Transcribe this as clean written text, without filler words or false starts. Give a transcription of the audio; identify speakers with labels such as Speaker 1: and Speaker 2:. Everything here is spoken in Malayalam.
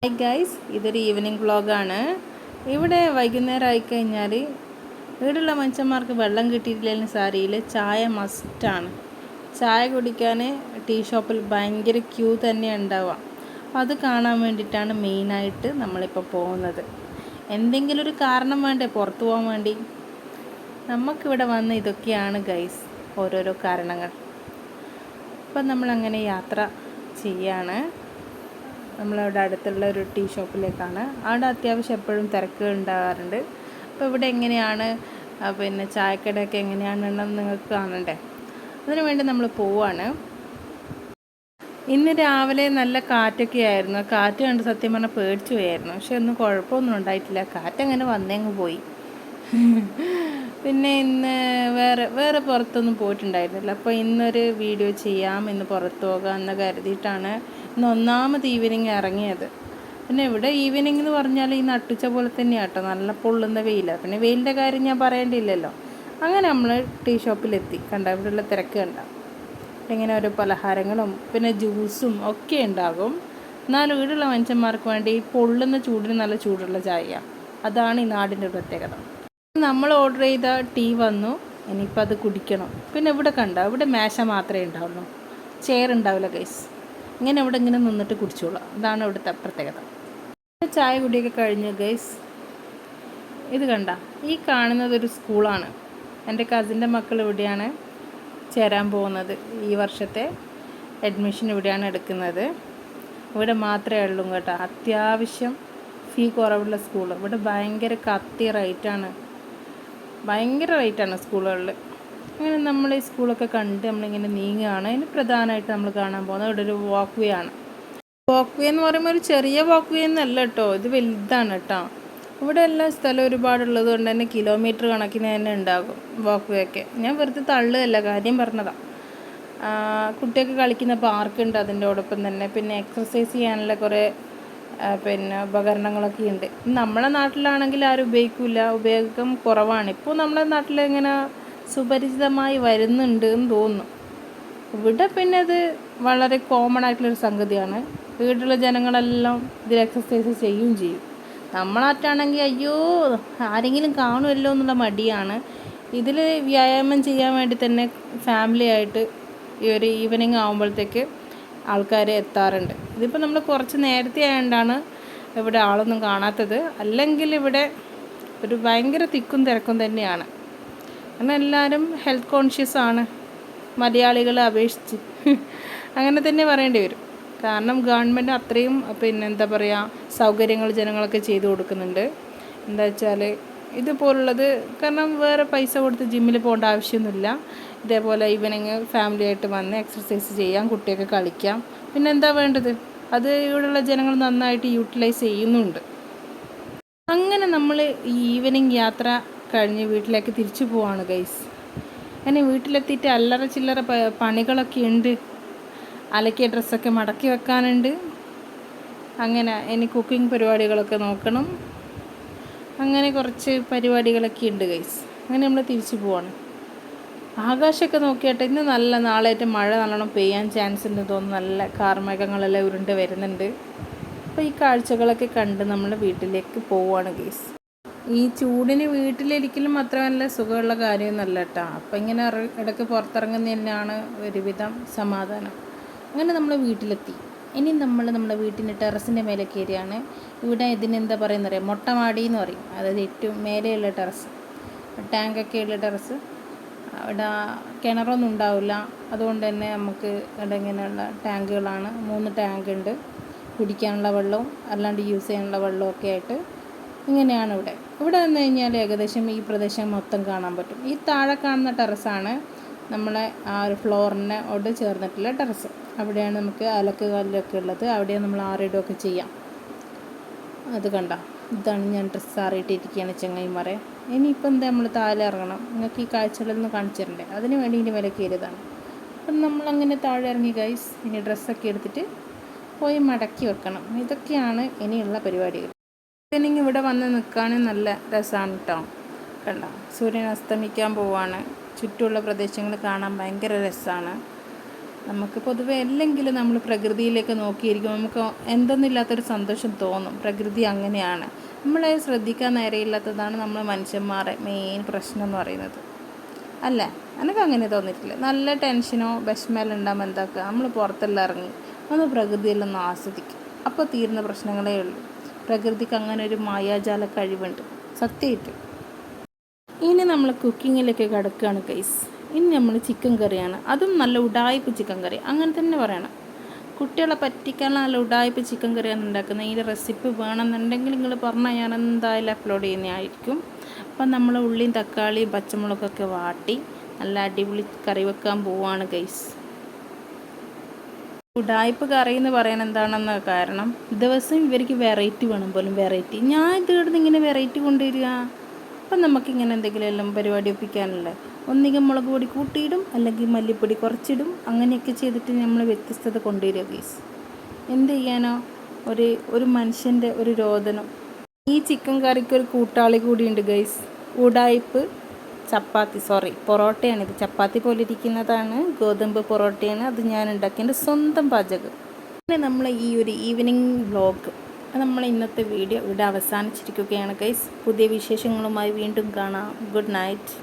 Speaker 1: ഹായ് ഗൈസ്, ഇതൊരു ഈവനിങ് വ്ളോഗാണ്. ഇവിടെ വൈകുന്നേരം ആയിക്കഴിഞ്ഞാൽ ഇവിടെയുള്ള മനുഷ്യന്മാർക്ക് വെള്ളം കിട്ടിയിട്ടില്ലെങ്കിലും സാരിയിൽ ചായ മസ്റ്റാണ്. ചായ കുടിക്കാൻ ടീ ഷോപ്പിൽ ഭയങ്കര ക്യൂ തന്നെ ഉണ്ടാവുക. അപ്പോൾ അത് കാണാൻ വേണ്ടിയിട്ടാണ് മെയിനായിട്ട് നമ്മളിപ്പോൾ പോകുന്നത്. എന്തെങ്കിലും ഒരു കാരണം വേണ്ടേ പുറത്തു പോകാൻ വേണ്ടി. നമുക്കിവിടെ വന്ന് ഇതൊക്കെയാണ് ഗൈസ് ഓരോരോ കാരണങ്ങൾ. അപ്പം നമ്മളങ്ങനെ യാത്ര ചെയ്യാണ്. നമ്മളവിടെ അടുത്തുള്ള ഒരു ടീ ഷോപ്പിലേക്കാണ്. അവിടെ അത്യാവശ്യം എപ്പോഴും തിരക്കുകൾ ഉണ്ടാകാറുണ്ട്. അപ്പോൾ ഇവിടെ എങ്ങനെയാണ് ചായക്കടയൊക്കെ എങ്ങനെയാണെന്ന് നിങ്ങൾക്ക് കാണണ്ടേ. അതിനു വേണ്ടി നമ്മൾ പോവാണ്. ഇന്ന് രാവിലെ നല്ല കാറ്റൊക്കെ ആയിരുന്നു. കാറ്റ് കണ്ട് സത്യം പറഞ്ഞാൽ പേടിച്ചു പോയായിരുന്നു. പക്ഷെ ഒന്നും കുഴപ്പമൊന്നും ഉണ്ടായിട്ടില്ല. കാറ്റങ്ങനെ വന്നങ്ങ് പോയി. പിന്നെ ഇന്ന് വേറെ പുറത്തൊന്നും പോയിട്ടുണ്ടായിരുന്നില്ല. അപ്പോൾ ഇന്നൊരു വീഡിയോ ചെയ്യാം, ഇന്ന് പുറത്ത് പോകാം എന്ന് കരുതിയിട്ടാണ് ഇന്ന് ഒന്നാമത് ഈവനിങ് ഇറങ്ങിയത്. പിന്നെ ഇവിടെ ഈവനിങ് എന്ന് പറഞ്ഞാൽ ഈ നട്ടുച്ച പോലെ തന്നെയാണ് കേട്ടോ, നല്ല പൊള്ളുന്ന വെയിലാണ്. പിന്നെ വെയിലിൻ്റെ കാര്യം ഞാൻ പറയേണ്ടിയില്ലല്ലോ. അങ്ങനെ നമ്മൾ ടീ ഷോപ്പിലെത്തി. കണ്ട ഇവിടെയുള്ള തിരക്ക് കണ്ട. ഇങ്ങനെ ഓരോ പലഹാരങ്ങളും പിന്നെ ജ്യൂസും ഒക്കെ ഉണ്ടാകും. എന്നാലും ഇവിടെയുള്ള മനുഷ്യന്മാർക്ക് വേണ്ടി പൊള്ളുന്ന ചൂടിന് നല്ല ചൂടുള്ള ചായ. അതാണ് ഈ നാടിൻ്റെ പ്രത്യേകത. നമ്മൾ ഓർഡർ ചെയ്ത ടീ വന്നു. ഇനിയിപ്പോൾ അത് കുടിക്കണം. പിന്നെ ഇവിടെ കണ്ട ഇവിടെ മേശ മാത്രമേ ഉണ്ടാവുള്ളൂ, ചെയർ ഉണ്ടാവില്ല ഗൈസ്. ഇങ്ങനെ ഇവിടെ ഇങ്ങനെ നിന്നിട്ട് കുടിച്ചോളാം. അതാണ് ഇവിടുത്തെ പ്രത്യേകത. ചായ കുടിയൊക്കെ കഴിഞ്ഞു ഗൈസ്. ഇത് കണ്ട ഈ കാണുന്നതൊരു സ്കൂളാണ്. എൻ്റെ കസിൻ്റെ മക്കൾ ഇവിടെയാണ് ചേരാൻ പോകുന്നത്. ഈ വർഷത്തെ അഡ്മിഷൻ ഇവിടെയാണ് എടുക്കുന്നത്. ഇവിടെ മാത്രമേ ഉള്ളൂ കേട്ടോ അത്യാവശ്യം ഫീ കുറവുള്ള സ്കൂൾ. ഇവിടെ ഭയങ്കര കത്തി റേറ്റാണ്, ഭയങ്കര റേറ്റാണ് സ്കൂളുകളിൽ. അങ്ങനെ നമ്മൾ ഈ സ്കൂളൊക്കെ കണ്ട് നമ്മളിങ്ങനെ നീങ്ങുകയാണ്. അതിന് പ്രധാനമായിട്ട് നമ്മൾ കാണാൻ പോകുന്നത് ഇവിടെ ഒരു വാക്ക് വേ ആണ്. വാക്ക് വേ എന്ന് പറയുമ്പോൾ ഒരു ചെറിയ വാക്ക് വേ എന്നല്ല കേട്ടോ, ഇത് വലുതാണ് കേട്ടോ. ഇവിടെ എല്ലാ സ്ഥലം ഒരുപാടുള്ളത് കൊണ്ട് തന്നെ കിലോമീറ്റർ കണക്കിന് തന്നെ ഉണ്ടാകും വാക്ക് വേ ഒക്കെ. ഞാൻ വെറുതെ തള്ളുകയല്ല, കാര്യം പറഞ്ഞതാണ്. കുട്ടികൾക്ക് കളിക്കുന്ന പാർക്കുണ്ട് അതിൻ്റെയോടൊപ്പം തന്നെ. പിന്നെ എക്സർസൈസ് ചെയ്യാനുള്ള കുറേ ഉപകരണങ്ങളൊക്കെ ഉണ്ട്. നമ്മളെ നാട്ടിലാണെങ്കിൽ ആരും ഉപയോഗിക്കില്ല, ഉപയോഗം കുറവാണ്. ഇപ്പോൾ നമ്മുടെ നാട്ടിൽ ഇങ്ങനെ സുപരിചിതമായി വരുന്നുണ്ട് എന്ന് തോന്നുന്നു. ഇവിടെ പിന്നെ അത് വളരെ കോമൺ ആയിട്ടുള്ളൊരു സംഗതിയാണ്. വീട്ടിലുള്ള ജനങ്ങളെല്ലാം ഇതിൽ എക്സർസൈസ് ചെയ്യുകയും ചെയ്യും. നമ്മളായിട്ടാണെങ്കിൽ അയ്യോ ആരെങ്കിലും കാണുമല്ലോ എന്നുള്ള മടിയാണ്. ഇതിൽ വ്യായാമം ചെയ്യാൻ വേണ്ടി തന്നെ ഫാമിലി ആയിട്ട് ഈ ഒരു ഈവനിങ് ആകുമ്പോഴത്തേക്ക് ആൾക്കാർ എത്താറുണ്ട്. ഇതിപ്പോൾ നമ്മൾ കുറച്ച് നേരത്തെ ആയതുകൊണ്ടാണ് ഇവിടെ ആളൊന്നും കാണാത്തത്. അല്ലെങ്കിൽ ഇവിടെ ഒരു ഭയങ്കര തിക്കും തിരക്കും തന്നെയാണ്. കാരണം എല്ലാവരും ഹെൽത്ത് കോൺഷ്യസ് ആണ് മലയാളികളെ അപേക്ഷിച്ച്. അങ്ങനെ തന്നെ പറയേണ്ടി വരും. കാരണം ഗവൺമെൻറ് അത്രയും എന്താ പറയുക സൗകര്യങ്ങൾ ജനങ്ങളൊക്കെ ചെയ്തു കൊടുക്കുന്നുണ്ട്. എന്താ വെച്ചാൽ ഇതുപോലുള്ളത്. കാരണം വേറെ പൈസ കൊടുത്ത് ജിമ്മിൽ പോകേണ്ട ആവശ്യമൊന്നുമില്ല. ഇതേപോലെ ഈവനിങ് ഫാമിലി ആയിട്ട് വന്ന് എക്സർസൈസ് ചെയ്യാം, കുട്ടിയൊക്കെ കളിക്കാം. പിന്നെ എന്താ വേണ്ടത്, അത് ഇവിടെയുള്ള ജനങ്ങൾ നന്നായിട്ട് യൂട്ടിലൈസ് ചെയ്യുന്നുണ്ട്. അങ്ങനെ നമ്മൾ ഈ ഈവനിങ് യാത്ര കഴിഞ്ഞ് വീട്ടിലേക്ക് തിരിച്ചു പോവാണ് ഗൈസ്. അങ്ങനെ വീട്ടിലെത്തിയിട്ട് അല്ലറ ചില്ലറ പണികളൊക്കെ ഉണ്ട്. അലക്കിയ ഡ്രസ്സൊക്കെ മടക്കി വെക്കാനുണ്ട്. അങ്ങനെ ഇനി കുക്കിംഗ് പരിപാടികളൊക്കെ നോക്കണം. അങ്ങനെ കുറച്ച് പരിപാടികളൊക്കെ ഉണ്ട് ഗൈസ്. അങ്ങനെ നമ്മൾ തിരിച്ചു പോവാണ്. ആകാശമൊക്കെ നോക്കിയിട്ട് ഇന്ന് നല്ല നാളായിട്ട് മഴ നല്ലോണം പെയ്യാൻ ചാൻസ് ഉണ്ട് തോന്നുന്നു. നല്ല കാർമേഘങ്ങളെല്ലാം ഉരുണ്ട് വരുന്നുണ്ട്. അപ്പോൾ ഈ കാഴ്ചകളൊക്കെ കണ്ട് നമ്മൾ വീട്ടിലേക്ക് പോവുകയാണ് ഗൈസ്. ഈ ചൂടിന് വീട്ടിലിരിക്കലും അത്ര നല്ല സുഖമുള്ള കാര്യമൊന്നുമല്ല കേട്ടോ. അപ്പം ഇങ്ങനെ ഇടയ്ക്ക് പുറത്തിറങ്ങുന്ന തന്നെയാണ് ഒരുവിധം സമാധാനം. അങ്ങനെ നമ്മൾ വീട്ടിലെത്തി. ഇനി നമ്മൾ നമ്മുടെ വീട്ടിൻ്റെ ടെറസിൻ്റെ മേലെ കയറിയാണ്. ഇവിടെ ഇതിനെന്താ പറയുന്നത് അറിയാം, മൊട്ടമാടി എന്ന് പറയും. അതായത് ഏറ്റവും മേലെയുള്ള ടെറസ്, ടാങ്കൊക്കെയുള്ള ടെറസ്. അവിടെ കിണറൊന്നും ഉണ്ടാവില്ല. അതുകൊണ്ട് തന്നെ നമുക്ക് ഇവിടെ ഇങ്ങനെയുള്ള ടാങ്കുകളാണ്. 3 ടാങ്ക് ഉണ്ട്. കുടിക്കാനുള്ള വെള്ളവും അല്ലാണ്ട് യൂസ് ചെയ്യാനുള്ള വെള്ളമൊക്കെ ആയിട്ട് ഇങ്ങനെയാണ് ഇവിടെ. ഇവിടെ വന്നു കഴിഞ്ഞാൽ ഏകദേശം ഈ പ്രദേശം മൊത്തം കാണാൻ പറ്റും. ഈ താഴെ കാണുന്ന ടെറസാണ് നമ്മളെ ആ ഒരു ഫ്ലോറിനോട് ചേർന്നിട്ടുള്ള ടെറസ്. അവിടെയാണ് നമുക്ക് അലക്ക് കല്ലൊക്കെ ഉള്ളത്. അവിടെയാണ് നമ്മൾ ആറിടുകയൊക്കെ ചെയ്യാം. അത് കണ്ട, ഇതാണ് ഞാൻ ഡ്രസ്സ് ആറിയിട്ടിരിക്കുകയാണ് ചങ്ങായിമാരെ. ഇനിയിപ്പോൾ എന്താ നമ്മൾ താഴെ ഇറങ്ങണം. നിങ്ങൾക്ക് ഈ കാഴ്ചകളൊന്നും കാണിച്ചു തരണ്ടേ, അതിന് വേണ്ടി ഇനി വില കയറിയതാണ്. അപ്പം നമ്മളങ്ങനെ താഴെ ഇറങ്ങി ഗൈസ്. ഇനി ഡ്രസ്സൊക്കെ എടുത്തിട്ട് പോയി മടക്കി വെക്കണം. ഇതൊക്കെയാണ് ഇനിയുള്ള പരിപാടികൾ. ഈവനിങ് ഇവിടെ വന്ന് നിൽക്കാൻ നല്ല രസമാണ് കേട്ടോ. കണ്ട സൂര്യൻ അസ്തമിക്കാൻ പോവാണ്. ചുറ്റുമുള്ള പ്രദേശങ്ങൾ കാണാൻ ഭയങ്കര രസമാണ്. നമുക്ക് പൊതുവെ അല്ലെങ്കിലും നമ്മൾ പ്രകൃതിയിലേക്ക് നോക്കിയിരിക്കും, നമുക്ക് എന്തെന്നില്ലാത്തൊരു സന്തോഷം തോന്നും. പ്രകൃതി അങ്ങനെയാണ്. നമ്മളെ ശ്രദ്ധിക്കാൻ നേരെയില്ലാത്തതാണ് നമ്മൾ മനുഷ്യന്മാരെ മെയിൻ പ്രശ്നം എന്ന് പറയുന്നത്. അല്ലേ? എനിക്ക് അങ്ങനെ തോന്നിയിട്ടില്ല. നല്ല ടെൻഷനോ വിഷമമെല്ലാം ഉണ്ടാകുമ്പോൾ എന്താക്കുക, നമ്മൾ പുറത്തെല്ലാം ഇറങ്ങി ഒന്ന് പ്രകൃതിയെല്ലാം ഒന്ന് ആസ്വദിക്കും. അപ്പോൾ തീരുന്ന പ്രശ്നങ്ങളേ ഉള്ളൂ. പ്രകൃതിക്ക് അങ്ങനെ ഒരു മായാജാല കഴിവുണ്ട്, സത്യമായിട്ട്. ഇനി നമ്മൾ കുക്കിങ്ങിലേക്ക് കിടക്കുകയാണ് ഗൈസ്. ഇനി നമ്മൾ ചിക്കൻ കറിയാണ്. അതും നല്ല ഉഡായിപ്പ് ചിക്കൻ കറി, അങ്ങനെ തന്നെ പറയണം. കുട്ടികളെ പറ്റിക്കാനുള്ള നല്ല ഉഡായിപ്പ് ചിക്കൻ കറിയാണ് ഉണ്ടാക്കുന്നത്. ഇതിൻ്റെ റെസിപ്പി വേണമെന്നുണ്ടെങ്കിൽ നിങ്ങൾ പറഞ്ഞാൽ ഞാൻ എന്തായാലും അപ്ലോഡ് ചെയ്യുന്നതായിരിക്കും. അപ്പം നമ്മൾ ഉള്ളിയും തക്കാളിയും പച്ചമുളകൊക്കെ വാട്ടി നല്ല അടിപൊളി കറി വെക്കാൻ പോവുകയാണ് ഗൈസ്. ഉഡായിപ്പ് കറി എന്ന് പറയാൻ എന്താണെന്ന് കാരണം, ദിവസം ഇവർക്ക് വെറൈറ്റി വേണം പോലും. വെറൈറ്റി ഞാൻ ഇത് കിടന്ന് ഇങ്ങനെ വെറൈറ്റി കൊണ്ടുവരിക. അപ്പം നമുക്കിങ്ങനെ എന്തെങ്കിലും എല്ലാം പരിപാടി ഒപ്പിക്കാനല്ലേ. ഒന്നുകിൽ മുളക് പൊടി കൂട്ടിയിടും, അല്ലെങ്കിൽ മല്ലിപ്പൊടി കുറച്ചിടും. അങ്ങനെയൊക്കെ ചെയ്തിട്ട് നമ്മൾ വ്യത്യസ്തത കൊണ്ടുവരിക ഗൈസ്. എന്ത് ചെയ്യാനോ, ഒരു മനുഷ്യൻ്റെ ഒരു രോദനം. ഈ ചിക്കൻ കറിക്ക് ഒരു കൂട്ടാളി കൂടിയുണ്ട് ഗൈസ്. ഉഡായിപ്പ് ചപ്പാത്തി, പൊറോട്ടയാണിത്. ചപ്പാത്തി പോലെ ഇരിക്കുന്നതാണ്, ഗോതമ്പ് പൊറോട്ടയാണ്. അത് ഞാൻ ഉണ്ടാക്കിയ എൻ്റെ സ്വന്തം പാചകം. പിന്നെ നമ്മൾ ഈ ഒരു ഈവനിങ് വ്ലോഗ്, നമ്മൾ ഇന്നത്തെ വീഡിയോ ഇവിടെ അവസാനിച്ചിരിക്കുകയാണ് ഗൈസ്. പുതിയ വിശേഷങ്ങളുമായി വീണ്ടും കാണാം. Good night.